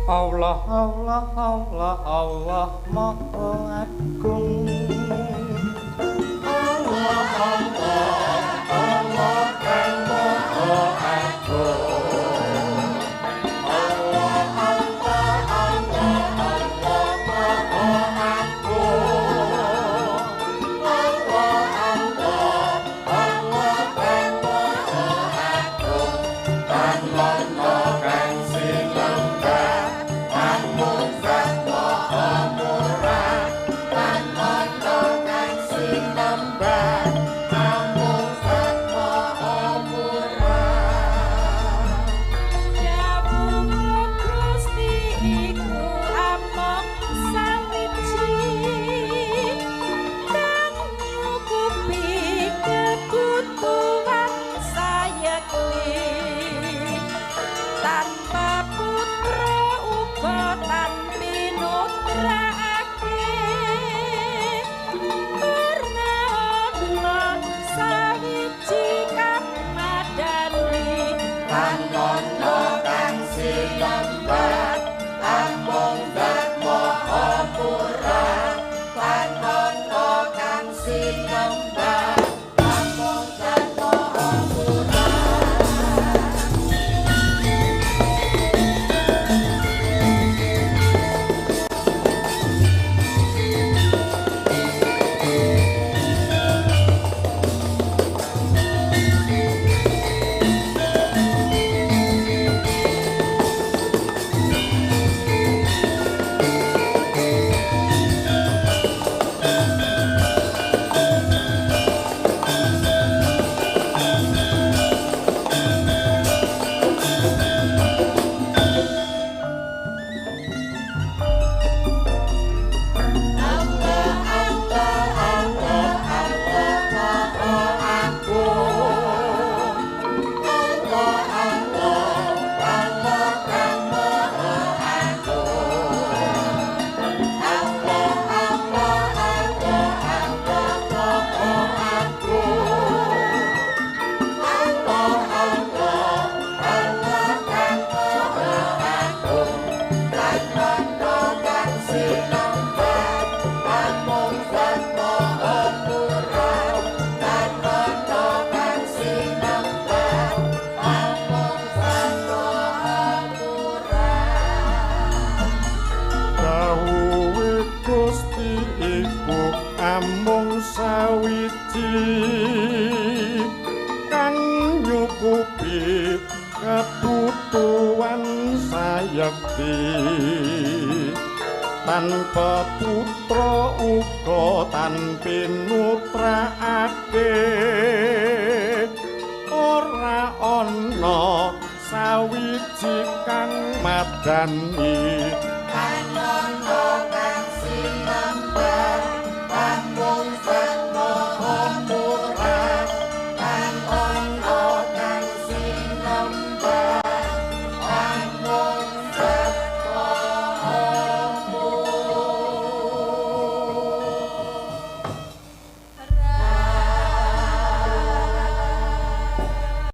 Allah Allah Allah Allah Maha Agung Allah Allah Allah kang Maha Agung Allah Allah Allah Allah Maha Agung Allah Allah Allah kang Maha Agung tan lono kang sinembah amung sawiji kang nyukupi kebutuhan sayekti tanpa putra uga tanpi nutraake ora ana sawiji kang madani